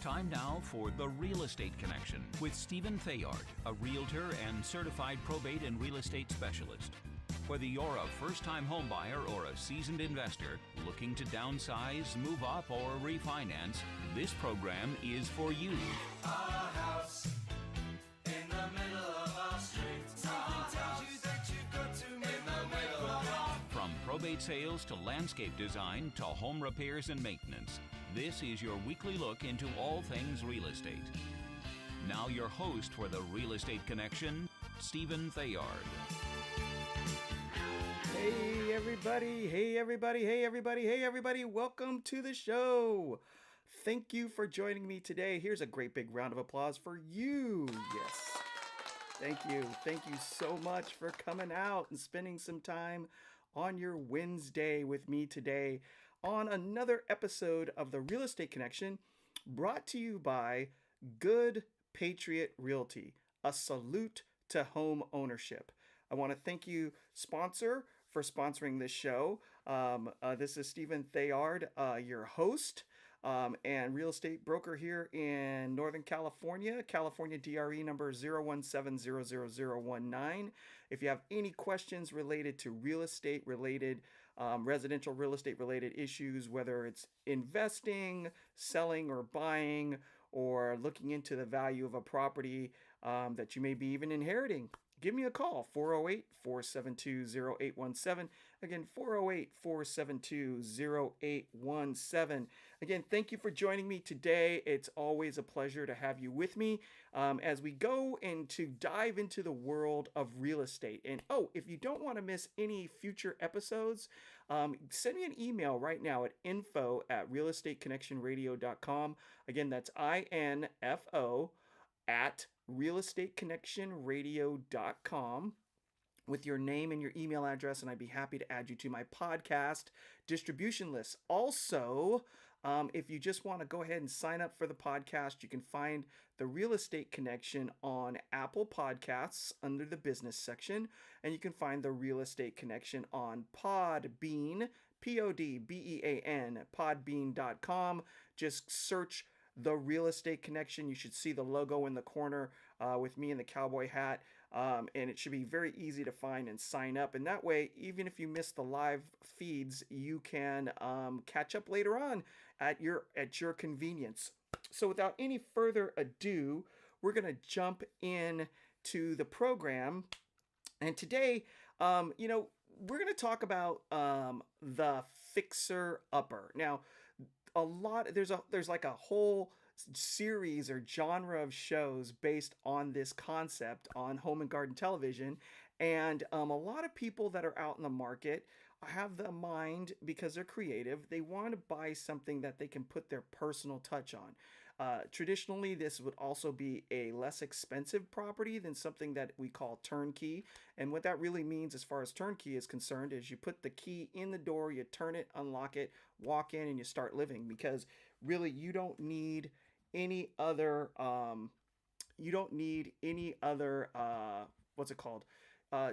Time now for The Real Estate Connection with Stephen Theard, a realtor and certified probate and real estate specialist. Whether you're a first-time homebuyer or a seasoned investor looking to downsize, move up, or refinance, this program is for you. Our house in the middle of our street. Something tells you that you've got to move in the middle of our... From probate sales to landscape design to home repairs and maintenance, this is your weekly look into all things real estate. Now your host for The Real Estate Connection, Stephen Theard. Hey everybody, hey everybody, hey everybody, hey everybody, welcome to the show. Thank you for joining me today. Here's a great big round of applause for you. Yes. Thank you. Thank you so much for coming out and spending some time on your Wednesday with me today on another episode of The Real Estate Connection, brought to you by Good Patriot Realty, a salute to home ownership. I want to thank you, sponsor, for sponsoring this show. This is Stephen Theard, your host and real estate broker here in Northern California, California DRE number 017000019. If you have any questions related to real estate related, residential real estate related issues, whether it's investing, selling, or buying, or looking into the value of a property that you may be even inheriting, give me a call, 408-472-0817. Again, 408-472-0817. Again, thank you for joining me today. It's always a pleasure to have you with me as we go and to dive into the world of real estate. And if you don't want to miss any future episodes, send me an email right now at info@realestateconnectionradio.com. Again, that's info at realestateconnectionradio.com with your name and your email address, and I'd be happy to add you to my podcast distribution list. Also, if you just want to go ahead and sign up for the podcast, you can find the Real Estate Connection on Apple Podcasts under the business section, and you can find the Real Estate Connection on Podbean, Podbean, podbean.com. Just search The Real Estate Connection. You should see the logo in the corner with me in the cowboy hat, and it should be very easy to find and sign up. And that way, even if you miss the live feeds, you can catch up later on at your convenience. So without any further ado, we're going to jump in to the program. And today, we're going to talk about the fixer-upper. Now, there's like a whole series or genre of shows based on this concept on home and garden television, and a lot of people that are out in the market have the mind, because they're creative, they want to buy something that they can put their personal touch on. Traditionally, this would also be a less expensive property than something that we call turnkey. And what that really means as far as turnkey is concerned is you put the key in the door, you turn it, unlock it, walk in, and you start living. Because really, you don't need any other,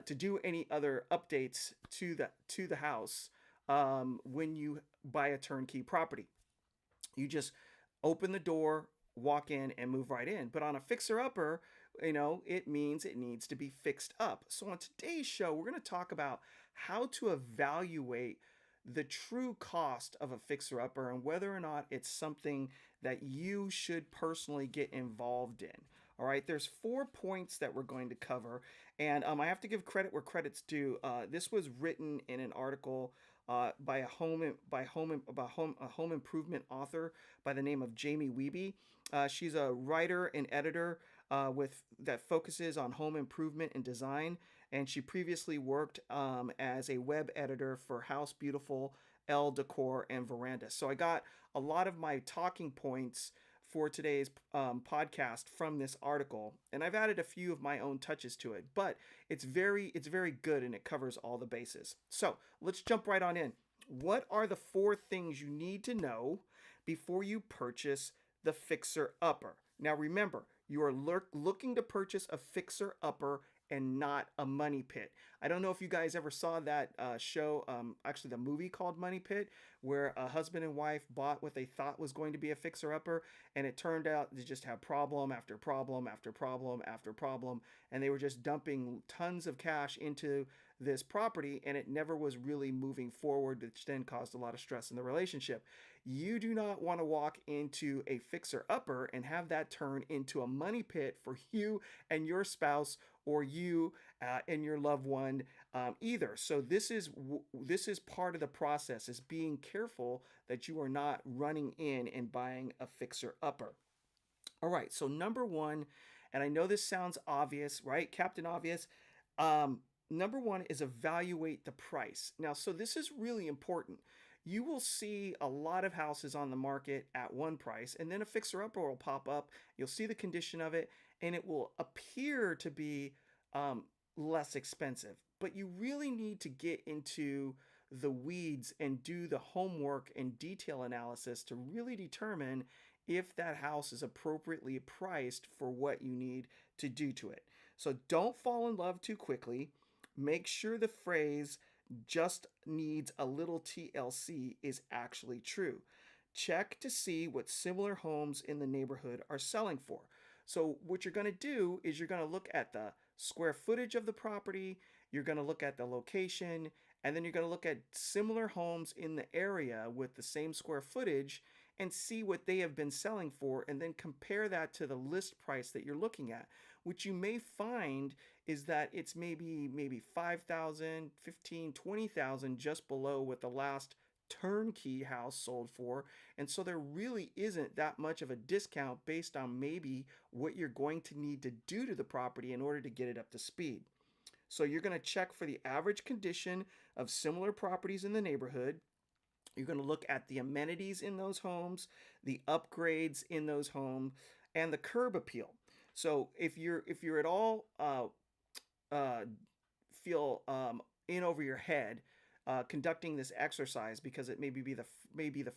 to do any other updates to the house when you buy a turnkey property. You just open the door, walk in, and move right in. But on a fixer-upper, it means it needs to be fixed up. So on today's show, we're going to talk about how to evaluate the true cost of a fixer-upper and whether or not it's something that you should personally get involved in. All right, there's 4 points that we're going to cover, and I have to give credit where credit's due. This was written in an article by a home improvement author by the name of Jamie Wiebe. She's a writer and editor that focuses on home improvement and design, and she previously worked as a web editor for House Beautiful, Elle Decor, and Veranda. So I got a lot of my talking points for today's podcast from this article, and I've added a few of my own touches to it, but it's very good, and it covers all the bases. So let's jump right on in. What are the 4 things you need to know before you purchase the fixer-upper? Now remember, you are looking to purchase a fixer-upper and not a money pit. I don't know if you guys ever saw that show, actually the movie called Money Pit, where a husband and wife bought what they thought was going to be a fixer-upper, and it turned out to just have problem after problem after problem after problem, and they were just dumping tons of cash into this property, and it never was really moving forward, which then caused a lot of stress in the relationship. You do not want to walk into a fixer-upper and have that turn into a money pit for you and your spouse, or you and your loved one either. So this is part of the process, is being careful that you are not running in and buying a fixer-upper. All right, so number one, and I know this sounds obvious, right, Captain Obvious? Number one is evaluate the price. Now, so this is really important. You will see a lot of houses on the market at one price, and then a fixer-upper will pop up. You'll see the condition of it, and it will appear to be less expensive. But you really need to get into the weeds and do the homework and detail analysis to really determine if that house is appropriately priced for what you need to do to it. So don't fall in love too quickly. Make sure the phrase "just needs a little TLC" is actually true. Check to see what similar homes in the neighborhood are selling for. So what you're going to do is you're going to look at the square footage of the property, you're going to look at the location, and then you're going to look at similar homes in the area with the same square footage and see what they have been selling for, and then compare that to the list price that you're looking at. What you may find is that it's maybe 5,000, 15, 20,000 just below what the last turnkey house sold for. And so there really isn't that much of a discount based on maybe what you're going to need to do to the property in order to get it up to speed. So you're going to check for the average condition of similar properties in the neighborhood. You're going to look at the amenities in those homes, the upgrades in those homes, and the curb appeal. So if you're at all feel in over your head conducting this exercise, because it maybe be the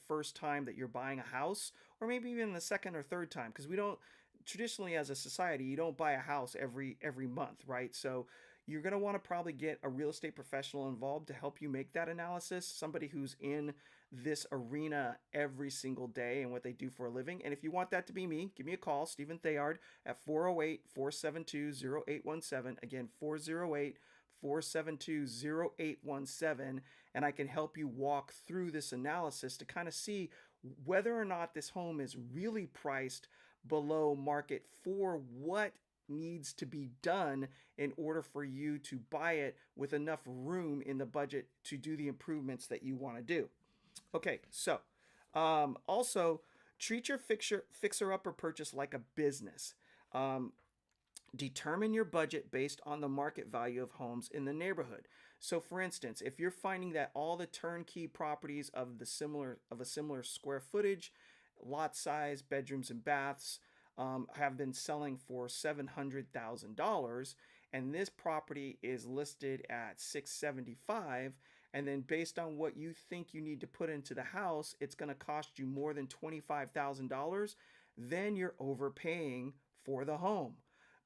first time that you're buying a house, or maybe even the second or third time, because we don't traditionally, as a society, you don't buy a house every month, right? So you're going to want to probably get a real estate professional involved to help you make that analysis, somebody who's in this arena every single day and what they do for a living. And if you want that to be me, give me a call, Stephen Theard, at 408-472-0817. Again, 408-472-0817. And I can help you walk through this analysis to kind of see whether or not this home is really priced below market for what needs to be done in order for you to buy it with enough room in the budget to do the improvements that you want to do. Okay, so also treat your fixer-upper purchase like a business. Determine your budget based on the market value of homes in the neighborhood. So for instance, if you're finding that all the turnkey properties of a similar square footage, lot size, bedrooms and baths have been selling for $700,000, and this property is listed at $675,000, and then based on what you think you need to put into the house, it's going to cost you more than $25,000, then you're overpaying for the home,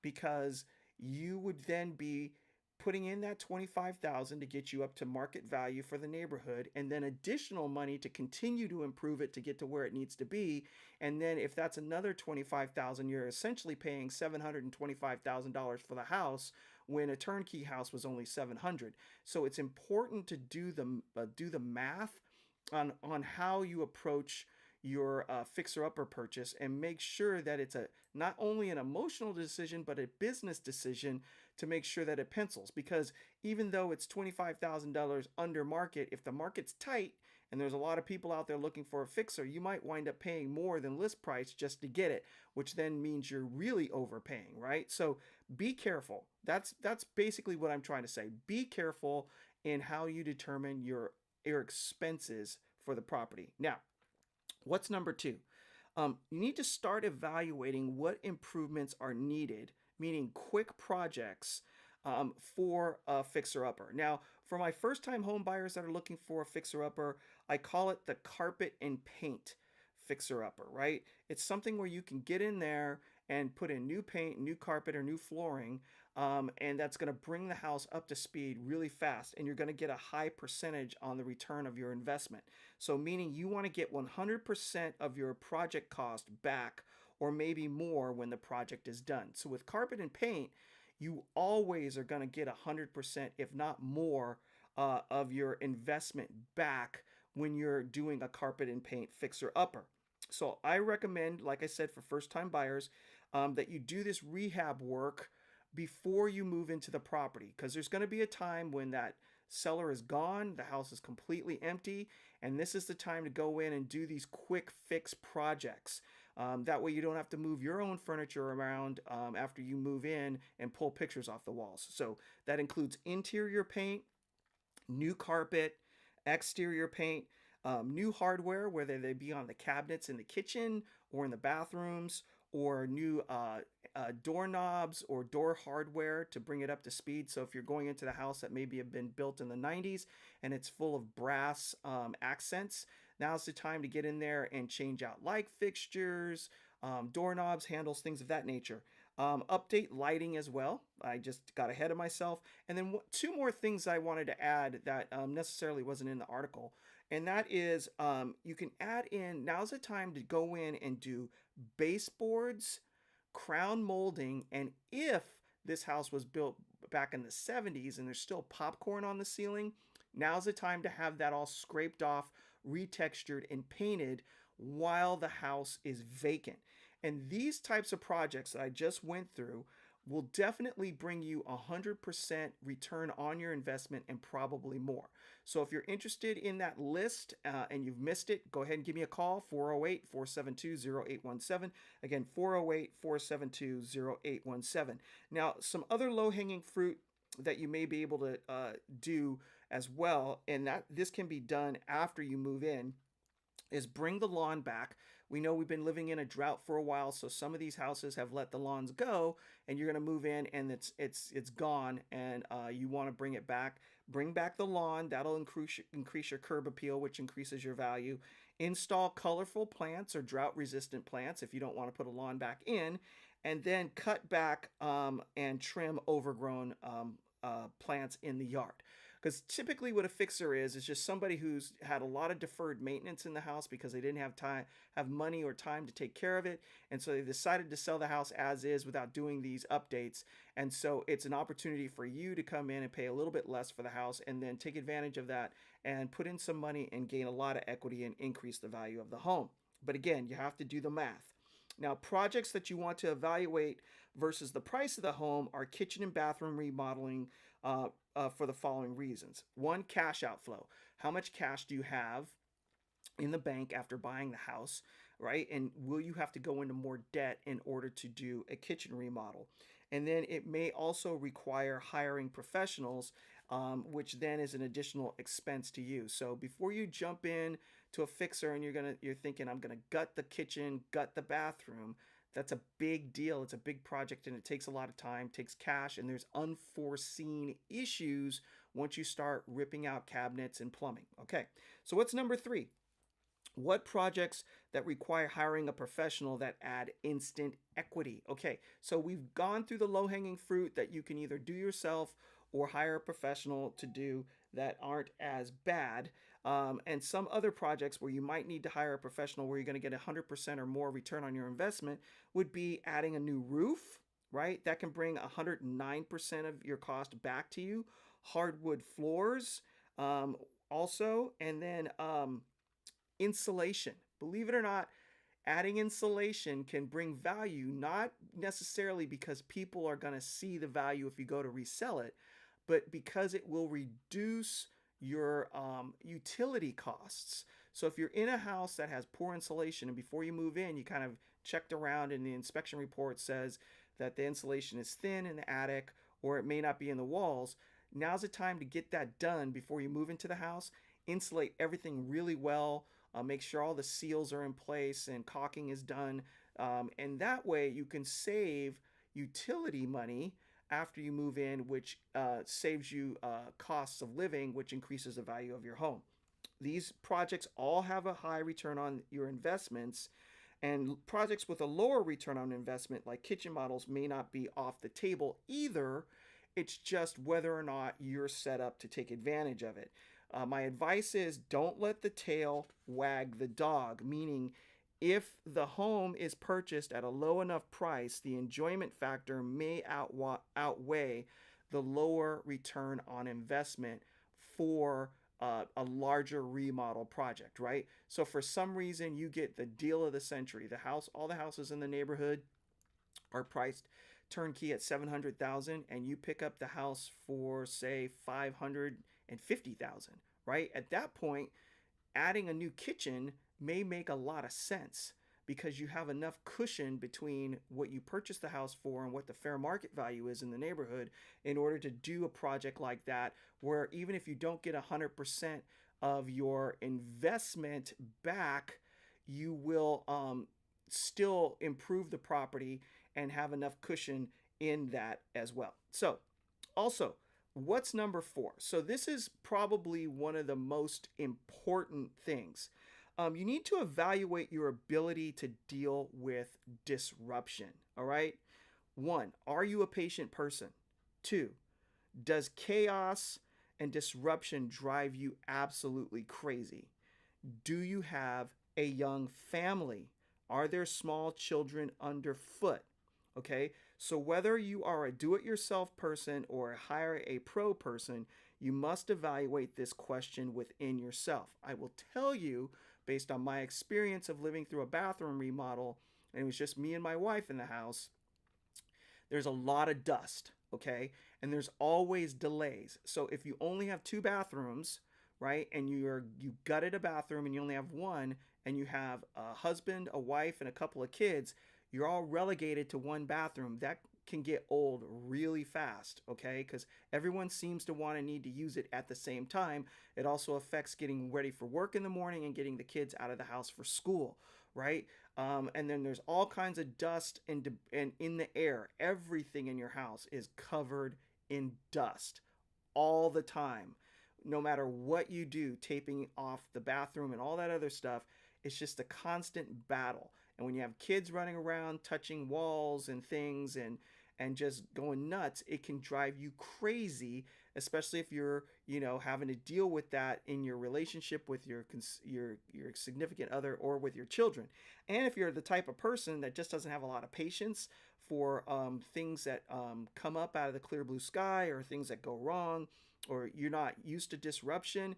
because you would then be putting in that $25,000 to get you up to market value for the neighborhood, and then additional money to continue to improve it to get to where it needs to be. And then if that's another $25,000, you're essentially paying $725,000 for the house when a turnkey house was only $700,000. So it's important to do the math on how you approach your fixer-upper purchase, and make sure that it's not only an emotional decision but a business decision to make sure that it pencils. Because even though it's $25,000 under market, if the market's tight and there's a lot of people out there looking for a fixer, you might wind up paying more than list price just to get it, which then means you're really overpaying, right? So be careful. That's basically what I'm trying to say. Be careful in how you determine your expenses for the property. Now, what's number two? You need to start evaluating what improvements are needed, meaning quick projects for a fixer-upper. Now, for my first-time home buyers that are looking for a fixer-upper, I call it the carpet and paint fixer-upper, right? It's something where you can get in there and put in new paint, new carpet, or new flooring and that's going to bring the house up to speed really fast, and you're going to get a high percentage on the return of your investment. So meaning you want to get 100% of your project cost back, or maybe more when the project is done. So with carpet and paint, you always are going to get 100%, if not more, of your investment back when you're doing a carpet and paint fixer upper. So I recommend, like I said, for first time buyers, that you do this rehab work before you move into the property, because there's going to be a time when that seller is gone, the house is completely empty, and this is the time to go in and do these quick fix projects. That way you don't have to move your own furniture around after you move in and pull pictures off the walls. So that includes interior paint, new carpet, exterior paint, new hardware, whether they be on the cabinets in the kitchen or in the bathrooms, or new doorknobs or door hardware to bring it up to speed. So if you're going into the house that maybe have been built in the 90s and it's full of brass accents, now's the time to get in there and change out light fixtures, doorknobs, handles, things of that nature. Update lighting as well. I just got ahead of myself. And then two more things I wanted to add that necessarily wasn't in the article. And that is you can add in, now's the time to go in and do baseboards, crown molding, and if this house was built back in the 70s and there's still popcorn on the ceiling, now's the time to have that all scraped off, retextured, and painted while the house is vacant. And these types of projects that I just went through will definitely bring you 100% return on your investment and probably more. So if you're interested in that list and you've missed it, go ahead and give me a call, 408-472-0817. Again, 408-472-0817. Now, some other low-hanging fruit that you may be able to do as well, and that this can be done after you move in, is bring the lawn back. We know we've been living in a drought for a while, so some of these houses have let the lawns go, and you're going to move in and it's gone, and you want to bring it back. Bring back the lawn. That'll increase your curb appeal, which increases your value. Install colorful plants or drought-resistant plants if you don't want to put a lawn back in, and then cut back and trim overgrown plants in the yard. Because typically what a fixer is just somebody who's had a lot of deferred maintenance in the house because they didn't have money or time to take care of it. And so they decided to sell the house as is without doing these updates. And so it's an opportunity for you to come in and pay a little bit less for the house and then take advantage of that and put in some money and gain a lot of equity and increase the value of the home. But again, you have to do the math. Now, projects that you want to evaluate versus the price of the home are kitchen and bathroom remodeling for the following reasons. One, cash outflow. How much cash do you have in the bank after buying the house, right? And will you have to go into more debt in order to do a kitchen remodel? And then it may also require hiring professionals, which then is an additional expense to you. So before you jump in to a fixer and you're thinking, I'm gonna gut the kitchen, gut the bathroom, that's a big deal. It's a big project and it takes a lot of time, takes cash, and there's unforeseen issues once you start ripping out cabinets and plumbing. Okay, so what's number 3? What projects that require hiring a professional that add instant equity? Okay, so we've gone through the low-hanging fruit that you can either do yourself or hire a professional to do that aren't as bad. And some other projects where you might need to hire a professional where you're going to get 100% or more return on your investment would be adding a new roof, right? That can bring 109% of your cost back to you. Hardwood floors also, and then insulation. Believe it or not, adding insulation can bring value, not necessarily because people are going to see the value if you go to resell it, but because it will reduce your utility costs. So if you're in a house that has poor insulation and before you move in, you kind of checked around and the inspection report says that the insulation is thin in the attic or it may not be in the walls, now's the time to get that done before you move into the house. Insulate everything really well. Make sure all the seals are in place and caulking is done. And that way you can save utility money after you move in, which saves you costs of living, which increases the value of your home. These projects all have a high return on your investments, And projects with a lower return on investment, like kitchen models, may not be off the table either. It's just whether or not you're set up to take advantage of it. My advice is don't let the tail wag the dog, meaning if the home is purchased at a low enough price, the enjoyment factor may outweigh the lower return on investment for a larger remodel project, right? So for some reason, you get the deal of the century. The house, all the houses in the neighborhood are priced turnkey at 700,000, and you pick up the house for say 550,000, right? At that point, adding a new kitchen may make a lot of sense because you have enough cushion between what you purchased the house for and what the fair market value is in the neighborhood in order to do a project like that, where even if you don't get 100% of your investment back, you will still improve the property and have enough cushion in that as well. So also, what's number 4? So this is probably one of the most important things. You need to evaluate your ability to deal with disruption. All right. 1, are you a patient person? 2, does chaos and disruption drive you absolutely crazy? Do you have a young family? Are there small children underfoot? Okay, so whether you are a do-it-yourself person or hire a pro person, you must evaluate this question within yourself. I will tell you, based on my experience of living through a bathroom remodel, and it was just me and my wife in the house, there's a lot of dust, okay? And there's always delays. So if you only have 2 bathrooms, right, and you gutted a bathroom and you only have one, and you have a husband, a wife, and a couple of kids, you're all relegated to one bathroom. That can get old really fast, okay? Because everyone seems to want to need to use it at the same time. It also affects getting ready for work in the morning and getting the kids out of the house for school, right? And then there's all kinds of dust and in the air. Everything in your house is covered in dust all the time. No matter what you do, taping off the bathroom and all that other stuff, it's just a constant battle. And when you have kids running around touching walls and things and just going nuts, it can drive you crazy, especially if you're, having to deal with that in your relationship with your significant other or with your children. And if you're the type of person that just doesn't have a lot of patience for things that come up out of the clear blue sky or things that go wrong, or you're not used to disruption,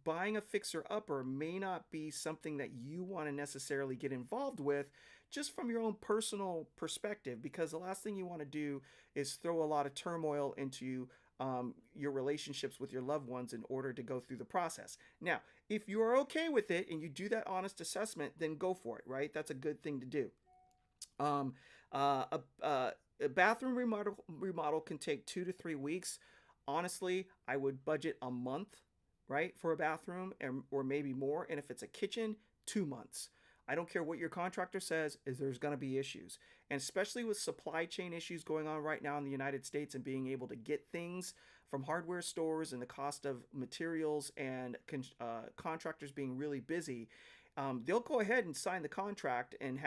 buying a fixer-upper may not be something that you want to necessarily get involved with just from your own personal perspective, because the last thing you want to do is throw a lot of turmoil into your relationships with your loved ones in order to go through the process. Now, if you are okay with it and you do that honest assessment, then go for it, right? That's a good thing to do. A bathroom remodel can take 2 to 3 weeks. Honestly, I would budget a month, right, for a bathroom, or maybe more. And if it's a kitchen, 2 months. I don't care what your contractor says, is there's going to be issues. And especially with supply chain issues going on right now in the United States and being able to get things from hardware stores and the cost of materials and contractors being really busy, they'll go ahead and sign the contract and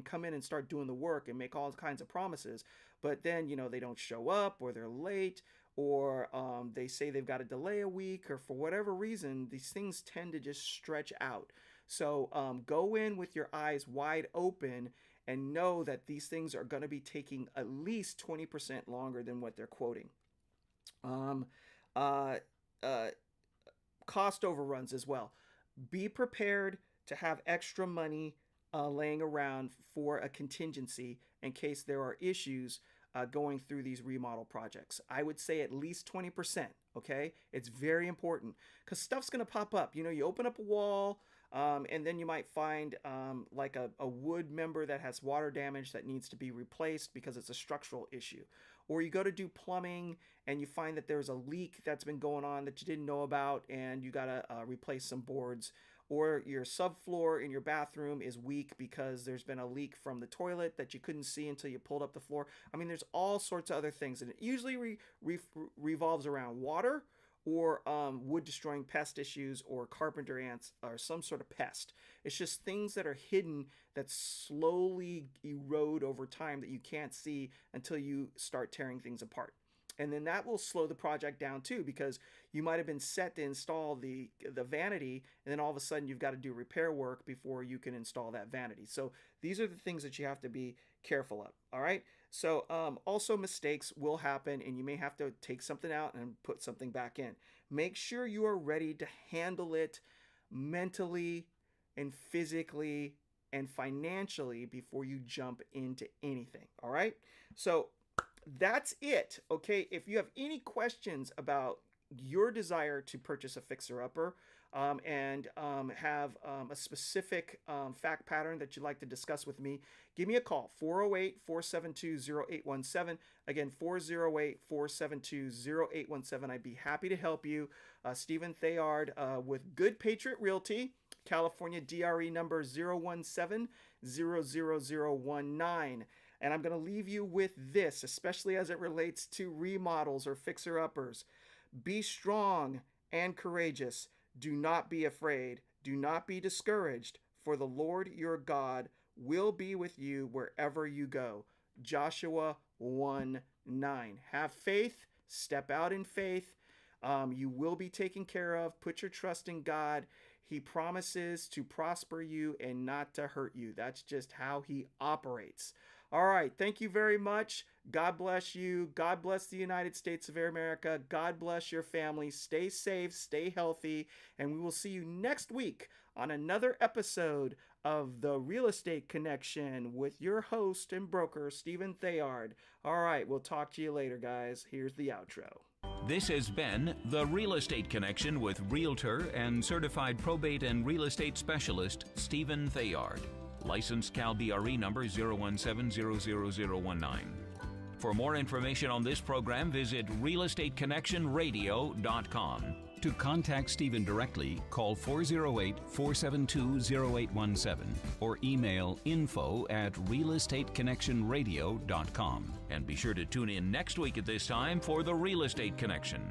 come in and start doing the work and make all kinds of promises. But then, they don't show up, or they're late, or they say they've got to delay a week, or for whatever reason, these things tend to just stretch out. So go in with your eyes wide open and know that these things are going to be taking at least 20% longer than what they're quoting. Cost overruns as well. Be prepared to have extra money laying around for a contingency in case there are issues going through these remodel projects. I would say at least 20%, okay? It's very important because stuff's going to pop up. You open up a wall, and then you might find like a wood member that has water damage that needs to be replaced because it's a structural issue. Or you go to do plumbing and you find that there's a leak that's been going on that you didn't know about, and you got to replace some boards. Or your subfloor in your bathroom is weak because there's been a leak from the toilet that you couldn't see until you pulled up the floor. I mean, there's all sorts of other things, and it usually revolves around water or wood destroying pest issues or carpenter ants or some sort of pest. It's just things that are hidden that slowly erode over time that you can't see until you start tearing things apart. And then that will slow the project down too, because you might have been set to install the vanity, and then all of a sudden you've got to do repair work before you can install that vanity. So these are the things that you have to be careful of. All right. So also mistakes will happen, and you may have to take something out and put something back in. Make sure you are ready to handle it mentally and physically and financially before you jump into anything. All right. So that's it. Okay. If you have any questions about your desire to purchase a fixer-upper and have a specific fact pattern that you'd like to discuss with me, give me a call, 408-472-0817. Again, 408-472-0817. I'd be happy to help you. Stephen Theard with Good Patriot Realty, California DRE number 017-00019. And I'm going to leave you with this, especially as it relates to remodels or fixer-uppers. Be strong and courageous. Do not be afraid. Do not be discouraged, for the Lord your God will be with you wherever you go. Joshua 1:9. Have faith. Step out in faith. You will be taken care of. Put your trust in God. He promises to prosper you and not to hurt you. That's just how he operates. All right. Thank you very much. God bless you. God bless the United States of America. God bless your family. Stay safe, stay healthy, and we will see you next week on another episode of The Real Estate Connection with your host and broker, Stephen Theard. All right. We'll talk to you later, guys. Here's the outro. This has been The Real Estate Connection with Realtor and Certified Probate and Real Estate Specialist, Stephen Theard. Licensed Cal BRE number 0170019. For more information on this program, visit realestateconnectionradio.com. To contact Stephen directly, call 408-472-0817 or email info@realestateconnectionradio.com. And be sure to tune in next week at this time for The Real Estate Connection.